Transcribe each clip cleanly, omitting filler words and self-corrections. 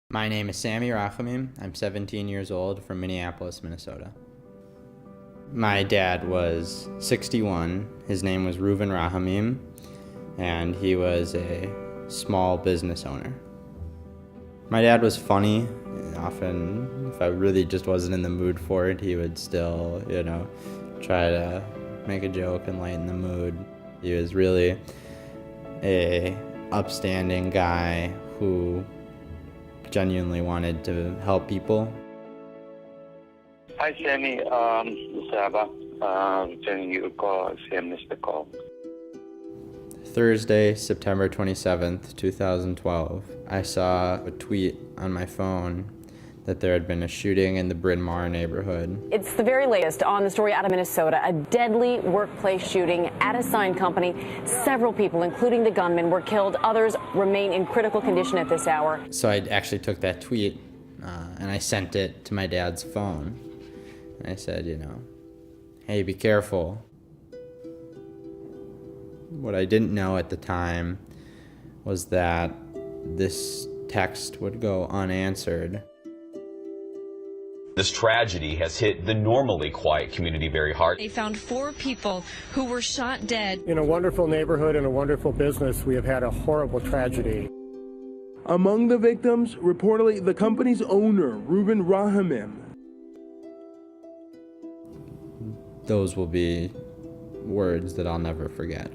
My name is Sammy Rachamim. I'm 17 years old from Minneapolis, Minnesota. My dad was 61. His name was Reuven Rachamim, and he was a small business owner. My dad was funny. Often, if I really just wasn't in the mood for it, he would still, try to make a joke and lighten the mood. He was really a upstanding guy who genuinely wanted to help people. Hi, Sammy. This is Abba. Returning your call. Sam missed the call. Thursday, September 27th, 2012, I saw a tweet on my phone that there had been a shooting in the Bryn Mawr neighborhood. It's the very latest on the story out of Minnesota, a deadly workplace shooting at a sign company. Several people, including the gunman, were killed. Others remain in critical condition at this hour. So I actually took that tweet and I sent it to my dad's phone. And I said, hey, be careful. What I didn't know at the time was that this text would go unanswered. This tragedy has hit the normally quiet community very hard. They found 4 people who were shot dead. In a wonderful neighborhood and a wonderful business, we have had a horrible tragedy. Among the victims, reportedly the company's owner, Reuven Rachamim. Those will be words that I'll never forget.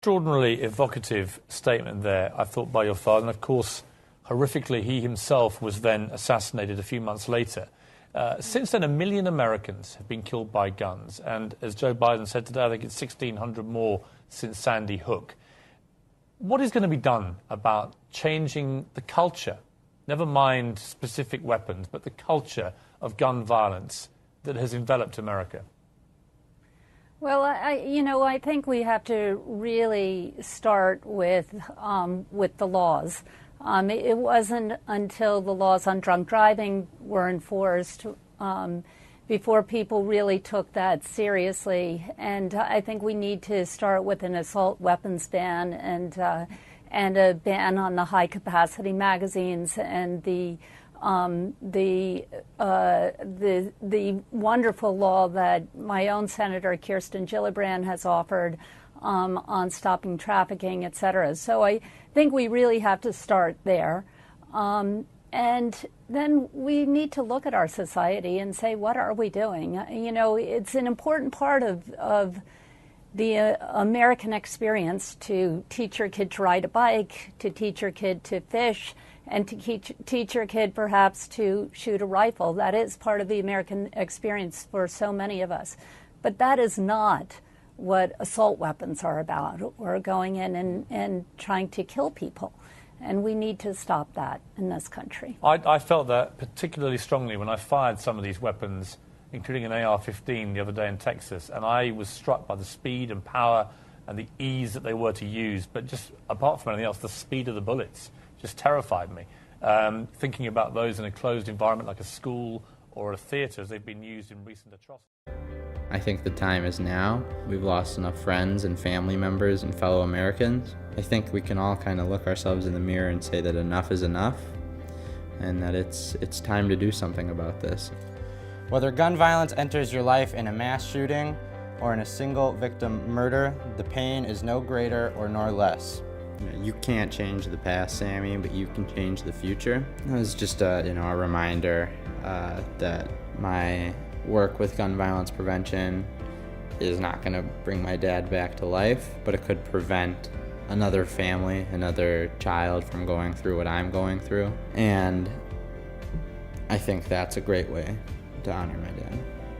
Extraordinarily evocative statement there, I thought, by your father. And of course, horrifically, he himself was then assassinated a few months later. Since then, 1 million Americans have been killed by guns. And as Joe Biden said today, I think it's 1,600 more since Sandy Hook. What is going to be done about changing the culture, never mind specific weapons, but the culture of gun violence that has enveloped America? Well, I think we have to really start with the laws. It wasn't until the laws on drunk driving were enforced before people really took that seriously. And I think we need to start with an assault weapons ban and a ban on the high-capacity magazines and the wonderful law that my own Senator Kirsten Gillibrand has offered on stopping trafficking, et cetera. So I think we really have to start there. And then we need to look at our society and say, what are we doing? It's an important part of the American experience to teach your kid to ride a bike, to teach your kid to fish, and to teach your kid perhaps to shoot a rifle. That is part of the American experience for so many of us. But that is not what assault weapons are about, or going in and trying to kill people. And we need to stop that in this country. I felt that particularly strongly when I fired some of these weapons, including an AR-15 the other day in Texas, and I was struck by the speed and power and the ease that they were to use. But just apart from anything else, the speed of the bullets just terrified me. Thinking about those in a closed environment like a school or a theater as they've been used in recent atrocities. I think the time is now. We've lost enough friends and family members and fellow Americans. I think we can all kind of look ourselves in the mirror and say that enough is enough, and that it's time to do something about this. Whether gun violence enters your life in a mass shooting or in a single victim murder, the pain is no greater or nor less. You can't change the past, Sammy, but you can change the future. It was just a reminder that my work with gun violence prevention is not going to bring my dad back to life, but it could prevent another family, another child from going through what I'm going through. And I think that's a great way to honor my dad.